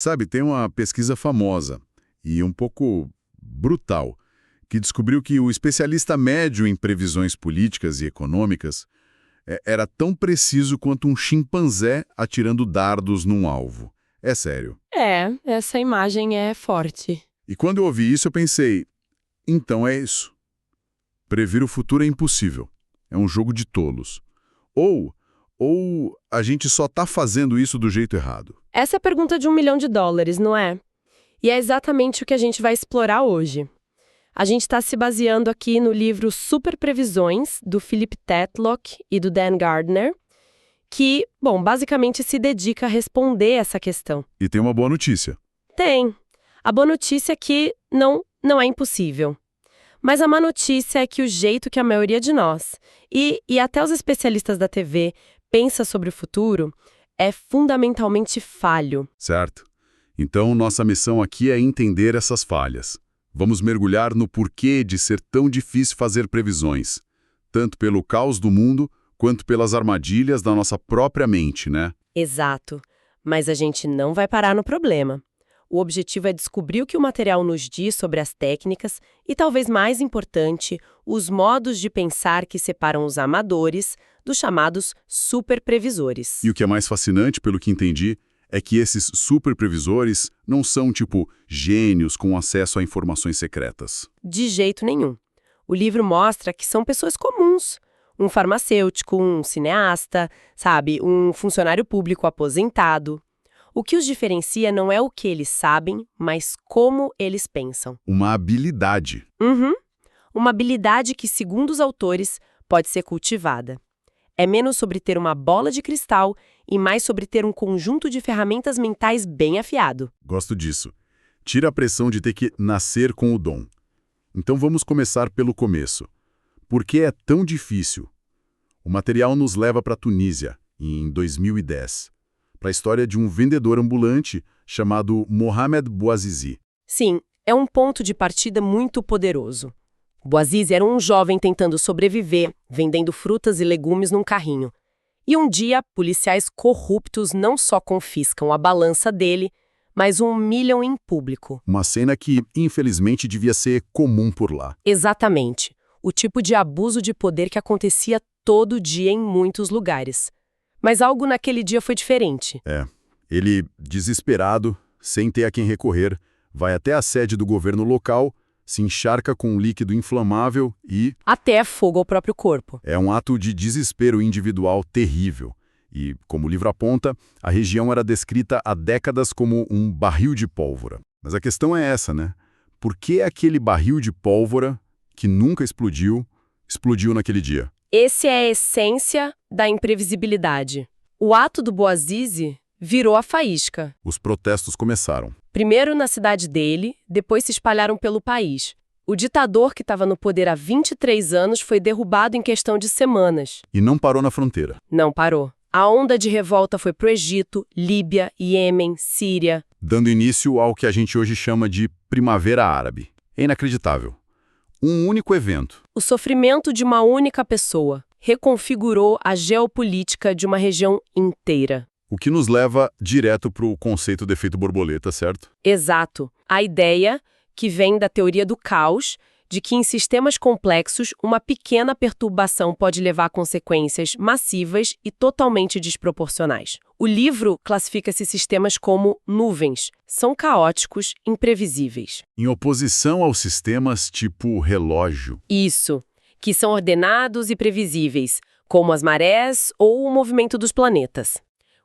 Sabe, tem uma pesquisa famosa e um pouco brutal que descobriu que o especialista médio em previsões políticas e econômicas era tão preciso quanto um chimpanzé atirando dardos num alvo. É sério. Essa imagem é forte. E quando eu ouvi isso, eu pensei, então é isso. Prever o futuro é impossível. É um jogo de tolos. Ou a gente só está fazendo isso do jeito errado. Essa é a pergunta de $1 milhão, não é? E é exatamente o que a gente vai explorar hoje. A gente está se baseando aqui no livro Super Previsões, do Philip Tetlock e do Dan Gardner, que, basicamente se dedica a responder essa questão. E tem uma boa notícia. Tem. A boa notícia é que não é impossível. Mas a má notícia é que o jeito que a maioria de nós, e até os especialistas da TV, pensa sobre o futuro é fundamentalmente falho. Certo. Então, nossa missão aqui é entender essas falhas. Vamos mergulhar no porquê de ser tão difícil fazer previsões, tanto pelo caos do mundo, quanto pelas armadilhas da nossa própria mente, né? Exato. Mas a gente não vai parar no problema. O objetivo é descobrir o que o material nos diz sobre as técnicas e, talvez mais importante, os modos de pensar que separam os amadores dos chamados superprevisores. E o que é mais fascinante, pelo que entendi, é que esses superprevisores não são, tipo, gênios com acesso a informações secretas. De jeito nenhum. O livro mostra que são pessoas comuns. Um farmacêutico, um cineasta, um funcionário público aposentado. O que os diferencia não é o que eles sabem, mas como eles pensam. Uma habilidade. Uma habilidade que, segundo os autores, pode ser cultivada. É menos sobre ter uma bola de cristal e mais sobre ter um conjunto de ferramentas mentais bem afiado. Gosto disso. Tira a pressão de ter que nascer com o dom. Então vamos começar pelo começo. Por que é tão difícil? O material nos leva para a Tunísia, em 2010. Para a história de um vendedor ambulante chamado Mohamed Bouazizi. Sim, é um ponto de partida muito poderoso. Bouazizi era um jovem tentando sobreviver, vendendo frutas e legumes num carrinho. E um dia, policiais corruptos não só confiscam a balança dele, mas o humilham em público. Uma cena que, infelizmente, devia ser comum por lá. Exatamente. O tipo de abuso de poder que acontecia todo dia em muitos lugares. Mas algo naquele dia foi diferente. Ele, desesperado, sem ter a quem recorrer, vai até a sede do governo local, se encharca com um líquido inflamável e... até fogo ao próprio corpo. É um ato de desespero individual terrível. E, como o livro aponta, a região era descrita há décadas como um barril de pólvora. Mas a questão é essa, né? Por que aquele barril de pólvora, que nunca explodiu naquele dia? Essa é a essência da imprevisibilidade. O ato do Bouazizi virou a faísca. Os protestos começaram. Primeiro na cidade dele, depois se espalharam pelo país. O ditador que estava no poder há 23 anos foi derrubado em questão de semanas. E não parou na fronteira. Não parou. A onda de revolta foi para o Egito, Líbia, Iêmen, Síria. Dando início ao que a gente hoje chama de Primavera Árabe. É inacreditável. Um único evento. O sofrimento de uma única pessoa reconfigurou a geopolítica de uma região inteira. O que nos leva direto para o conceito do efeito borboleta, certo? Exato. A ideia, que vem da teoria do caos, de que em sistemas complexos uma pequena perturbação pode levar a consequências massivas e totalmente desproporcionais. O livro classifica esses sistemas como nuvens. São caóticos, imprevisíveis. Em oposição aos sistemas tipo relógio. Isso, que são ordenados e previsíveis, como as marés ou o movimento dos planetas.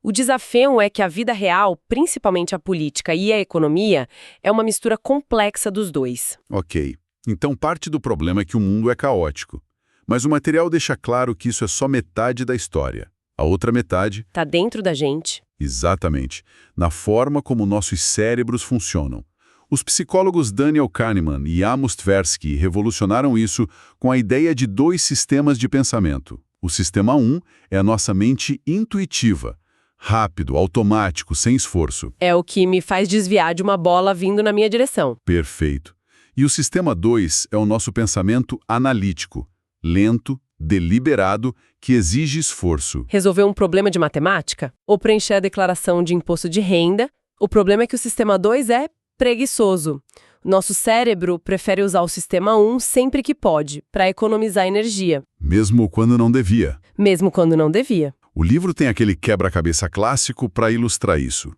O desafio é que a vida real, principalmente a política e a economia, é uma mistura complexa dos dois. Ok. Então parte do problema é que o mundo é caótico. Mas o material deixa claro que isso é só metade da história. A outra metade... está dentro da gente. Exatamente. Na forma como nossos cérebros funcionam. Os psicólogos Daniel Kahneman e Amos Tversky revolucionaram isso com a ideia de 2 sistemas de pensamento. O sistema 1 é a nossa mente intuitiva. Rápido, automático, sem esforço. É o que me faz desviar de uma bola vindo na minha direção. Perfeito. E o sistema 2 é o nosso pensamento analítico, lento, deliberado, que exige esforço. Resolver um problema de matemática? Ou preencher a declaração de imposto de renda? O problema é que o sistema 2 é preguiçoso. Nosso cérebro prefere usar o sistema 1 sempre que pode, para economizar energia, Mesmo quando não devia. mesmo quando não devia. O livro tem aquele quebra-cabeça clássico para ilustrar isso.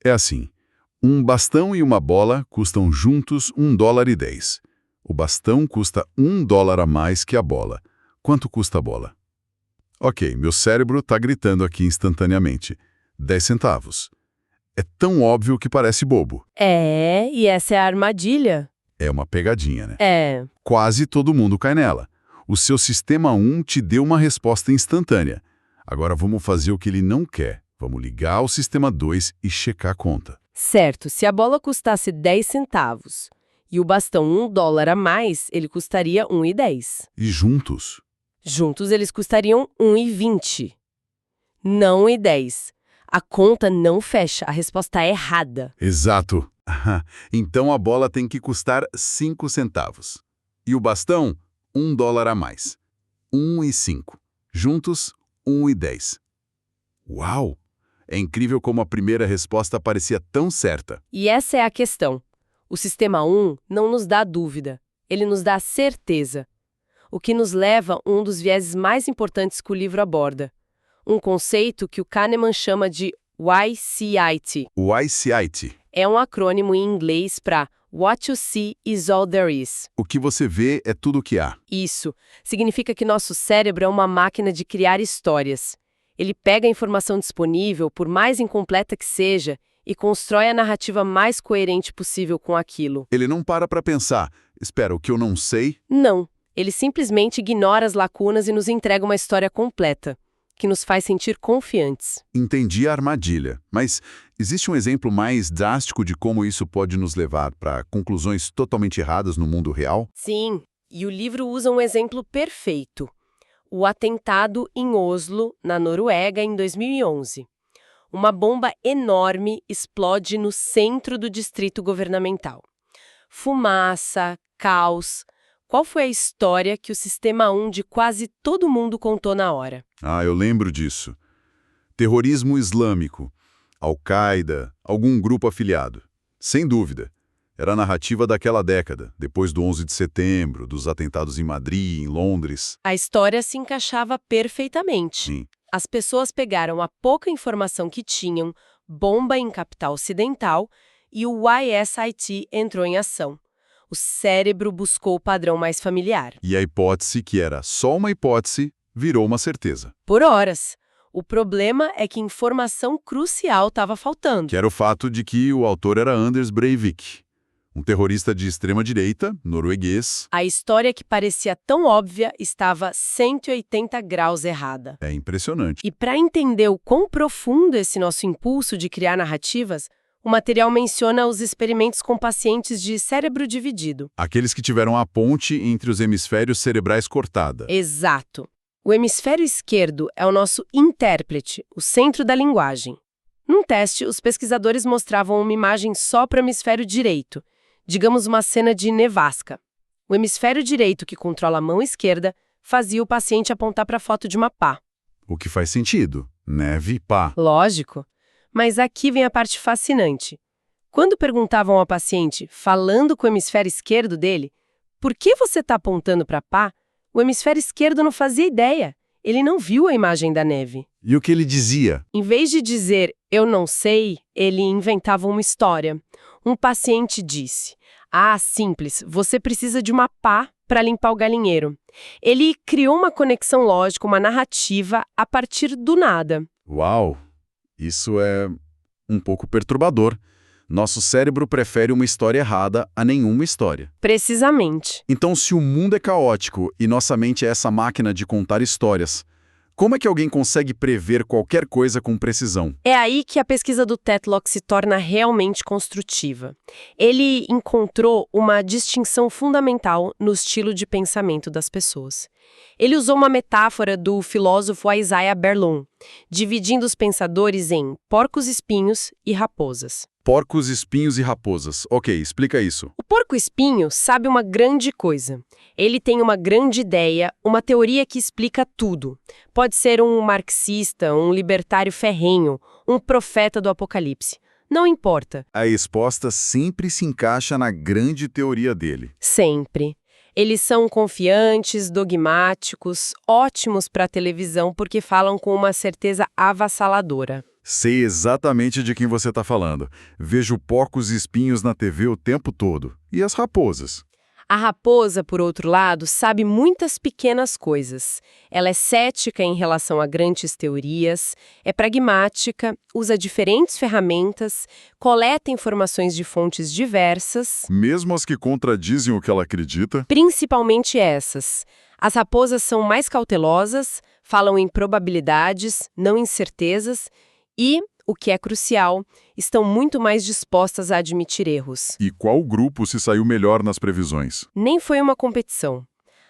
É assim, um bastão e uma bola custam juntos $1,10. O bastão custa $1 a mais que a bola. Quanto custa a bola? Ok, meu cérebro está gritando aqui instantaneamente. 10 centavos. É tão óbvio que parece bobo. E essa é a armadilha. É uma pegadinha, né? É, Quase todo mundo cai nela. O seu sistema 1 te deu uma resposta instantânea. Agora vamos fazer o que ele não quer. Vamos ligar ao sistema 2 e checar a conta. certo. Se a bola custasse 10 centavos e o bastão $1 a mais, ele custaria 1,10. E juntos? Juntos eles custariam 1,20. Não 1,10. A conta não fecha, a resposta é errada. Exato. Então a bola tem que custar 5 centavos. E o bastão, $1 a mais. 1,05. Juntos, 1,10. Uau! É incrível como a primeira resposta parecia tão certa. E essa é a questão. O sistema 1 não nos dá dúvida, ele nos dá certeza. O que nos leva a um dos vieses mais importantes que o livro aborda. Um conceito que o Kahneman chama de YCIT. O ICIT. É um acrônimo em inglês para What you see is all there is. O que você vê é tudo o que há. Isso significa que nosso cérebro é uma máquina de criar histórias. Ele pega a informação disponível, por mais incompleta que seja, e constrói a narrativa mais coerente possível com aquilo. Ele não para pensar, espera, o que eu não sei? Não, ele simplesmente ignora as lacunas e nos entrega uma história completa, que nos faz sentir confiantes. Entendi a armadilha, mas existe um exemplo mais drástico de como isso pode nos levar para conclusões totalmente erradas no mundo real? Sim, e o livro usa um exemplo perfeito. O atentado em Oslo, na Noruega, em 2011. Uma bomba enorme explode no centro do distrito governamental. Fumaça, caos. Qual foi a história que o sistema 1 de quase todo mundo contou na hora? Eu lembro disso. Terrorismo islâmico, Al-Qaeda, algum grupo afiliado. Sem dúvida. Era a narrativa daquela década, depois do 11 de setembro, dos atentados em Madrid, em Londres. A história se encaixava perfeitamente. Sim. As pessoas pegaram a pouca informação que tinham, bomba em capital ocidental, e o YSIT entrou em ação. O cérebro buscou o padrão mais familiar. E a hipótese, que era só uma hipótese, virou uma certeza. Por horas. O problema é que informação crucial estava faltando. Que era o fato de que o autor era Anders Breivik, um terrorista de extrema-direita, norueguês. A história que parecia tão óbvia estava 180 graus errada. É impressionante. E para entender o quão profundo esse nosso impulso de criar narrativas, o material menciona os experimentos com pacientes de cérebro dividido. Aqueles que tiveram a ponte entre os hemisférios cerebrais cortada. Exato. O hemisfério esquerdo é o nosso intérprete, o centro da linguagem. Num teste, os pesquisadores mostravam uma imagem só para o hemisfério direito, digamos uma cena de nevasca. O hemisfério direito, que controla a mão esquerda, fazia o paciente apontar para a foto de uma pá. O que faz sentido. Neve e pá. Lógico. Mas aqui vem a parte fascinante. Quando perguntavam ao paciente, falando com o hemisfério esquerdo dele, por que você está apontando para pá? O hemisfério esquerdo não fazia ideia. Ele não viu a imagem da neve. E o que ele dizia? Em vez de dizer, eu não sei, ele inventava uma história. Um paciente disse, simples, você precisa de uma pá para limpar o galinheiro. Ele criou uma conexão lógica, uma narrativa, a partir do nada. Uau! Isso é um pouco perturbador. Nosso cérebro prefere uma história errada a nenhuma história. Precisamente. Então, se o mundo é caótico e nossa mente é essa máquina de contar histórias, como é que alguém consegue prever qualquer coisa com precisão? É aí que a pesquisa do Tetlock se torna realmente construtiva. Ele encontrou uma distinção fundamental no estilo de pensamento das pessoas. Ele usou uma metáfora do filósofo Isaiah Berlin, dividindo os pensadores em porcos-espinhos e raposas. Porcos, espinhos e raposas. Ok, explica isso. O porco-espinho sabe uma grande coisa. Ele tem uma grande ideia, uma teoria que explica tudo. Pode ser um marxista, um libertário ferrenho, um profeta do apocalipse. Não importa. A resposta sempre se encaixa na grande teoria dele. Sempre. Eles são confiantes, dogmáticos, ótimos para a televisão porque falam com uma certeza avassaladora. Sei exatamente de quem você está falando. Vejo porcos e espinhos na TV o tempo todo. E as raposas? A raposa, por outro lado, sabe muitas pequenas coisas. Ela é cética em relação a grandes teorias, é pragmática, usa diferentes ferramentas, coleta informações de fontes diversas, Mesmo as que contradizem o que ela acredita? principalmente essas. As raposas são mais cautelosas, falam em probabilidades, não em certezas, e, o que é crucial, estão muito mais dispostas a admitir erros. E qual grupo se saiu melhor nas previsões? Nem foi uma competição.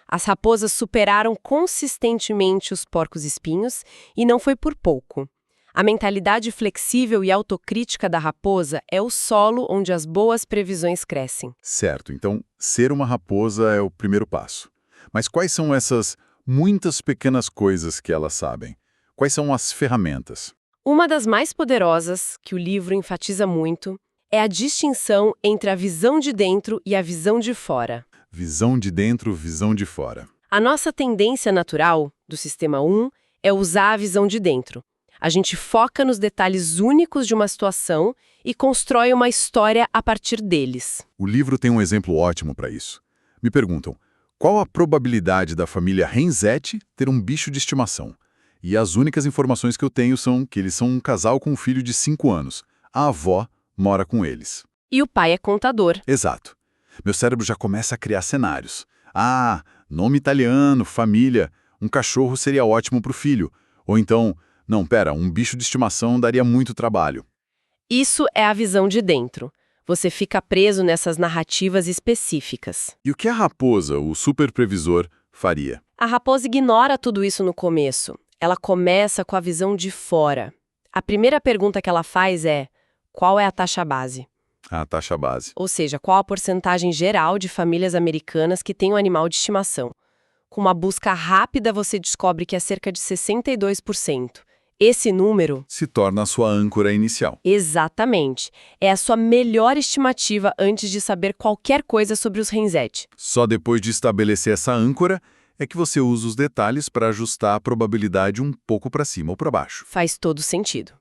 As raposas superaram consistentemente os porcos-espinhos e não foi por pouco. A mentalidade flexível e autocrítica da raposa é o solo onde as boas previsões crescem. Certo, então ser uma raposa é o primeiro passo. Mas quais são essas muitas pequenas coisas que elas sabem? Quais são as ferramentas? Uma das mais poderosas, que o livro enfatiza muito, é a distinção entre a visão de dentro e a visão de fora. Visão de dentro, visão de fora. A nossa tendência natural, do sistema 1, é usar a visão de dentro. A gente foca nos detalhes únicos de uma situação e constrói uma história a partir deles. O livro tem um exemplo ótimo para isso. Me perguntam, qual a probabilidade da família Renzetti ter um bicho de estimação? E as únicas informações que eu tenho são que eles são um casal com um filho de 5 anos. A avó mora com eles. E o pai é contador. Exato. Meu cérebro já começa a criar cenários. Ah, nome italiano, família, um cachorro seria ótimo para o filho. Ou então, não, pera, um bicho de estimação daria muito trabalho. Isso é a visão de dentro. Você fica preso nessas narrativas específicas. E o que a raposa, o superprevisor, faria? A raposa ignora tudo isso no começo. Ela começa com a visão de fora. A primeira pergunta que ela faz é: qual é a taxa base? A taxa base. Ou seja, qual a porcentagem geral de famílias americanas que têm um animal de estimação? Com uma busca rápida, você descobre que é cerca de 62%. Esse número... Se torna a sua âncora inicial. Exatamente. É a sua melhor estimativa antes de saber qualquer coisa sobre os Renzetti. Só depois de estabelecer essa âncora é que você usa os detalhes para ajustar a probabilidade um pouco para cima ou para baixo. Faz todo sentido.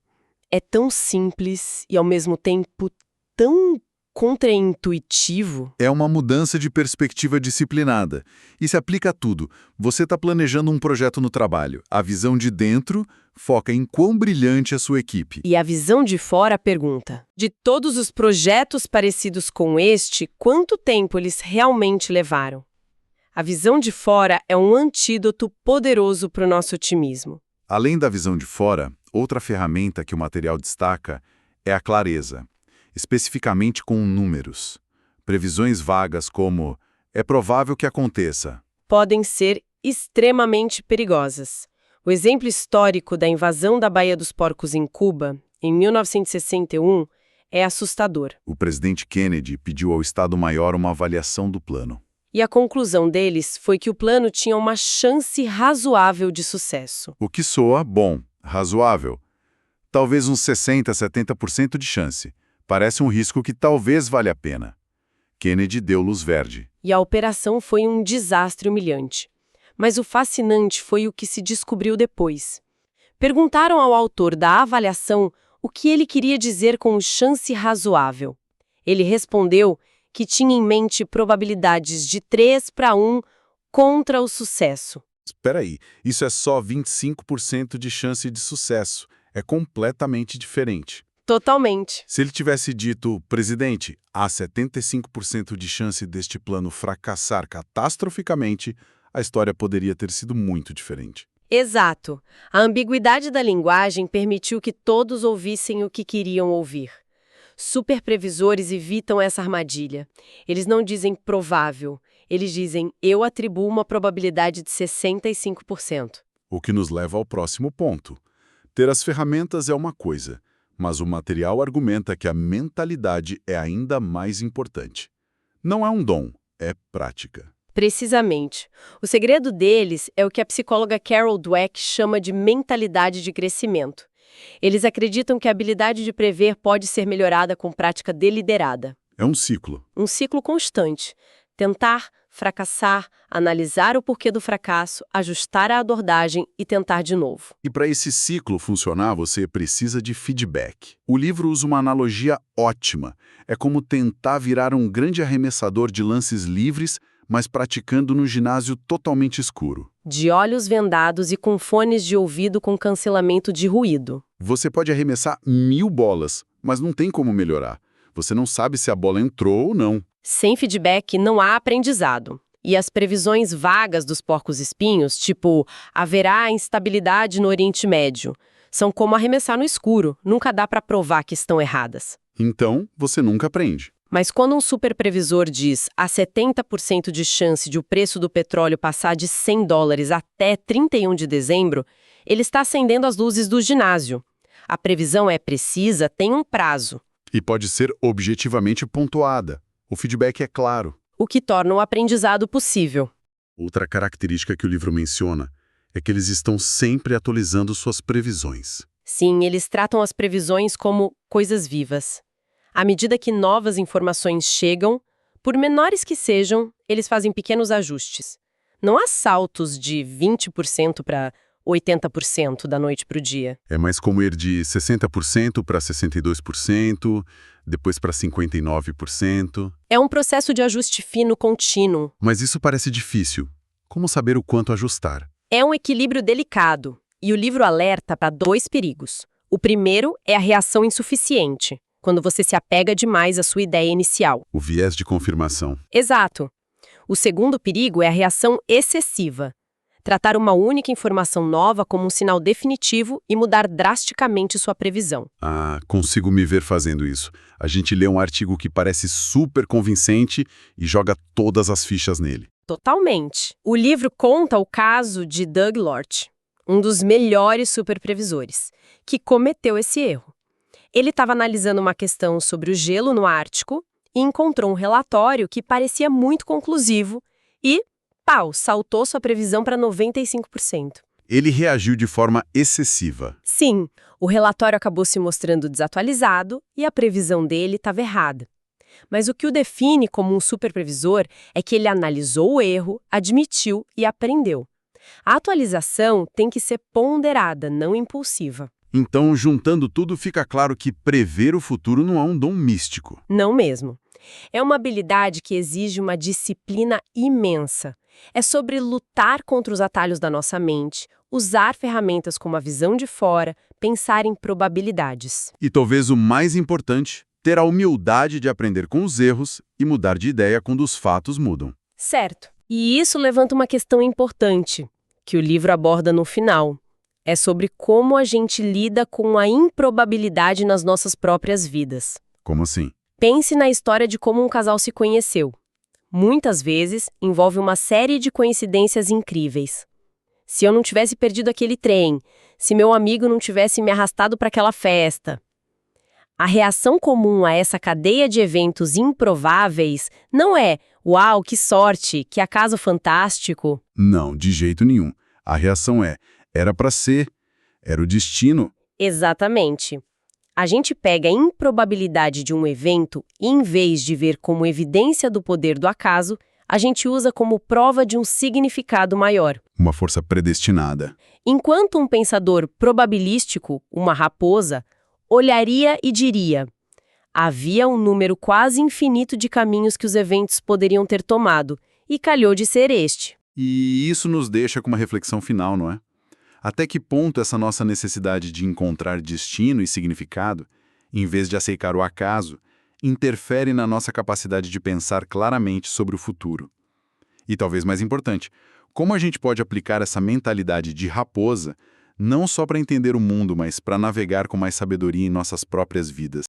É tão simples e, ao mesmo tempo, tão contraintuitivo. É uma mudança de perspectiva disciplinada. E se aplica a tudo. Você está planejando um projeto no trabalho. A visão de dentro foca em quão brilhante é a sua equipe. E a visão de fora pergunta: de todos os projetos parecidos com este, quanto tempo eles realmente levaram? A visão de fora é um antídoto poderoso para o nosso otimismo. Além da visão de fora, outra ferramenta que o material destaca é a clareza, especificamente com números. Previsões vagas como "é provável que aconteça". Podem ser extremamente perigosas. O exemplo histórico da invasão da Baía dos Porcos em Cuba, em 1961, é assustador. O presidente Kennedy pediu ao Estado-Maior uma avaliação do plano. E a conclusão deles foi que o plano tinha uma chance razoável de sucesso. O que soa bom, razoável. Talvez uns 60%, 70% de chance. Parece um risco que talvez valha a pena. Kennedy deu luz verde. E a operação foi um desastre humilhante. Mas o fascinante foi o que se descobriu depois. Perguntaram ao autor da avaliação o que ele queria dizer com chance razoável. Ele respondeu que tinha em mente probabilidades de 3-1 contra o sucesso. Espera aí, isso é só 25% de chance de sucesso. É completamente diferente. Totalmente. Se ele tivesse dito, presidente, há 75% de chance deste plano fracassar catastroficamente, a história poderia ter sido muito diferente. Exato. A ambiguidade da linguagem permitiu que todos ouvissem o que queriam ouvir. Superprevisores evitam essa armadilha. Eles não dizem provável, eles dizem eu atribuo uma probabilidade de 65%. O que nos leva ao próximo ponto. Ter as ferramentas é uma coisa, mas o material argumenta que a mentalidade é ainda mais importante. Não é um dom, é prática. Precisamente. O segredo deles é o que a psicóloga Carol Dweck chama de mentalidade de crescimento. Eles acreditam que a habilidade de prever pode ser melhorada com prática deliberada. É um ciclo. Um ciclo constante. Tentar, fracassar, analisar o porquê do fracasso, ajustar a abordagem e tentar de novo. E para esse ciclo funcionar, você precisa de feedback. O livro usa uma analogia ótima. É como tentar virar um grande arremessador de lances livres, mas praticando num ginásio totalmente escuro. De olhos vendados e com fones de ouvido com cancelamento de ruído. Você pode arremessar 1000 bolas, mas não tem como melhorar. Você não sabe se a bola entrou ou não. Sem feedback, não há aprendizado. E as previsões vagas dos porcos-espinhos, tipo, haverá instabilidade no Oriente Médio, são como arremessar no escuro, nunca dá para provar que estão erradas. Então, você nunca aprende. Mas quando um superprevisor diz há 70% de chance de o preço do petróleo passar de $100 até 31 de dezembro, ele está acendendo as luzes do ginásio. A previsão é precisa, tem um prazo. E pode ser objetivamente pontuada. O feedback é claro. O que torna o aprendizado possível. Outra característica que o livro menciona é que eles estão sempre atualizando suas previsões. Sim, eles tratam as previsões como coisas vivas. À medida que novas informações chegam, por menores que sejam, eles fazem pequenos ajustes. Não há saltos de 20% para 80% da noite para o dia. É mais como ir de 60% para 62%, depois para 59%. É um processo de ajuste fino contínuo. Mas isso parece difícil. Como saber o quanto ajustar? É um equilíbrio delicado, e o livro alerta para 2 perigos. O primeiro é a reação insuficiente, quando você se apega demais à sua ideia inicial. O viés de confirmação. Exato. O segundo perigo é a reação excessiva. Tratar uma única informação nova como um sinal definitivo e mudar drasticamente sua previsão. Ah, consigo me ver fazendo isso. A gente lê um artigo que parece super convincente e joga todas as fichas nele. Totalmente. O livro conta o caso de Doug Lort, um dos melhores superprevisores, que cometeu esse erro. Ele estava analisando uma questão sobre o gelo no Ártico e encontrou um relatório que parecia muito conclusivo e, pau, saltou sua previsão para 95%. Ele reagiu de forma excessiva. Sim, o relatório acabou se mostrando desatualizado e a previsão dele estava errada. Mas o que o define como um superprevisor é que ele analisou o erro, admitiu e aprendeu. A atualização tem que ser ponderada, não impulsiva. Então, juntando tudo, fica claro que prever o futuro não é um dom místico. Não mesmo. É uma habilidade que exige uma disciplina imensa. É sobre lutar contra os atalhos da nossa mente, usar ferramentas como a visão de fora, pensar em probabilidades. E talvez o mais importante, ter a humildade de aprender com os erros e mudar de ideia quando os fatos mudam. Certo. E isso levanta uma questão importante, que o livro aborda no final. É sobre como a gente lida com a improbabilidade nas nossas próprias vidas. Como assim? Pense na história de como um casal se conheceu. Muitas vezes, envolve uma série de coincidências incríveis. Se eu não tivesse perdido aquele trem, se meu amigo não tivesse me arrastado para aquela festa. A reação comum a essa cadeia de eventos improváveis não é "Uau, que sorte, que acaso fantástico". Não, de jeito nenhum. A reação é: era para ser, era o destino. Exatamente. A gente pega a improbabilidade de um evento e, em vez de ver como evidência do poder do acaso, a gente usa como prova de um significado maior. Uma força predestinada. Enquanto um pensador probabilístico, uma raposa, olharia e diria: havia um número quase infinito de caminhos que os eventos poderiam ter tomado, e calhou de ser este. E isso nos deixa com uma reflexão final, não é? Até que ponto essa nossa necessidade de encontrar destino e significado, em vez de aceitar o acaso, interfere na nossa capacidade de pensar claramente sobre o futuro? E talvez mais importante, como a gente pode aplicar essa mentalidade de raposa não só para entender o mundo, mas para navegar com mais sabedoria em nossas próprias vidas?